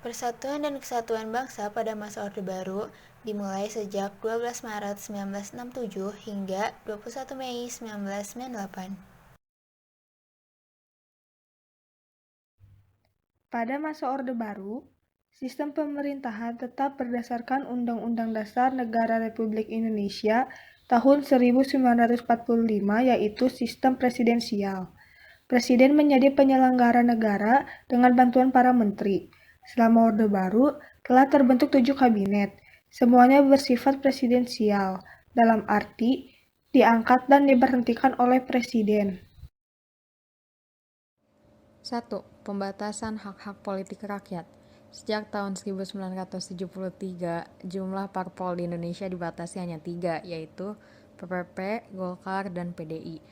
Persatuan dan Kesatuan Bangsa pada masa Orde Baru dimulai sejak 12 Maret 1967 hingga 21 Mei 1998. Pada masa Orde Baru, sistem pemerintahan tetap berdasarkan Undang-Undang Dasar Negara Republik Indonesia tahun 1945, yaitu sistem presidensial. Presiden menjadi penyelenggara negara dengan bantuan para menteri. Selama Orde Baru, telah terbentuk 7 kabinet. Semuanya bersifat presidensial, dalam arti diangkat dan diberhentikan oleh Presiden. 1. Pembatasan hak-hak politik rakyat. Sejak tahun 1973, jumlah parpol di Indonesia dibatasi hanya 3, yaitu PPP, Golkar, dan PDI.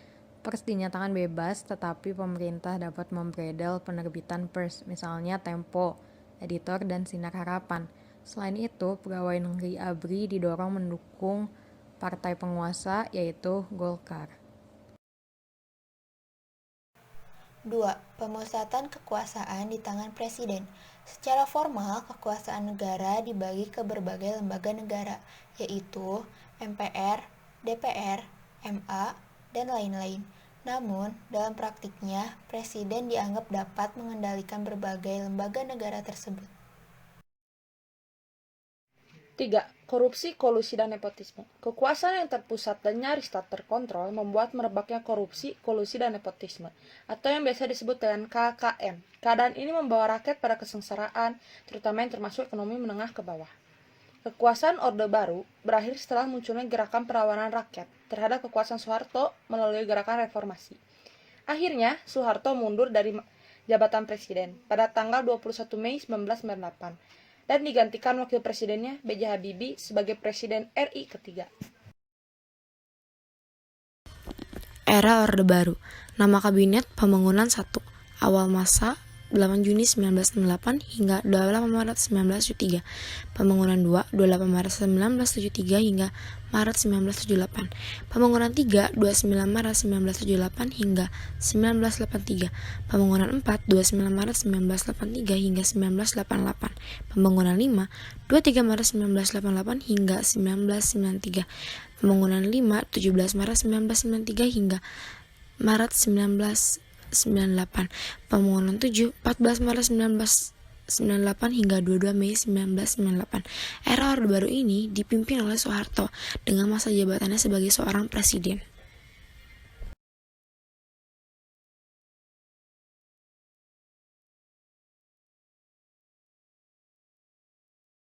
Pers dinyatakan bebas, tetapi pemerintah dapat memberedel penerbitan pers, misalnya Tempo, Editor, dan Sinar Harapan. Selain itu, pegawai negeri ABRI didorong mendukung partai penguasa, yaitu Golkar. 2. Pemusatan kekuasaan di tangan Presiden. Secara formal, kekuasaan negara dibagi ke berbagai lembaga negara, yaitu MPR, DPR, MA, dan lain-lain. Namun, dalam praktiknya, Presiden dianggap dapat mengendalikan berbagai lembaga negara tersebut. 3. Korupsi, kolusi, dan nepotisme. Kekuasaan yang terpusat dan nyaris tak terkontrol membuat merebaknya korupsi, kolusi, dan nepotisme, atau yang biasa disebut dengan KKN. Keadaan ini membawa rakyat pada kesengsaraan, terutama yang termasuk ekonomi menengah ke bawah. Kekuasaan Orde Baru berakhir setelah munculnya gerakan perlawanan rakyat terhadap kekuasaan Soeharto melalui gerakan reformasi. Akhirnya, Soeharto mundur dari jabatan presiden pada tanggal 21 Mei 1998 dan digantikan wakil presidennya B.J. Habibie sebagai Presiden RI ketiga. Era Orde Baru. Nama Kabinet Pembangunan 1. Awal masa 8 Juni 1968 hingga 28 Maret 1973. Pembangunan 2, 28 Maret 1973 hingga Maret 1978. Pembangunan 3, 29 Maret 1978 hingga 1983. Pembangunan 4, 29 Maret 1983 hingga 1988. Pembangunan 5, 23 Maret 1988 hingga 1993. Pembangunan 5, 17 Maret 1993 hingga Maret 1998. Pembangunan 7, 14 Maret 1998 hingga 22 Mei 1998. Era Orde Baru ini dipimpin oleh Soeharto dengan masa jabatannya sebagai seorang presiden.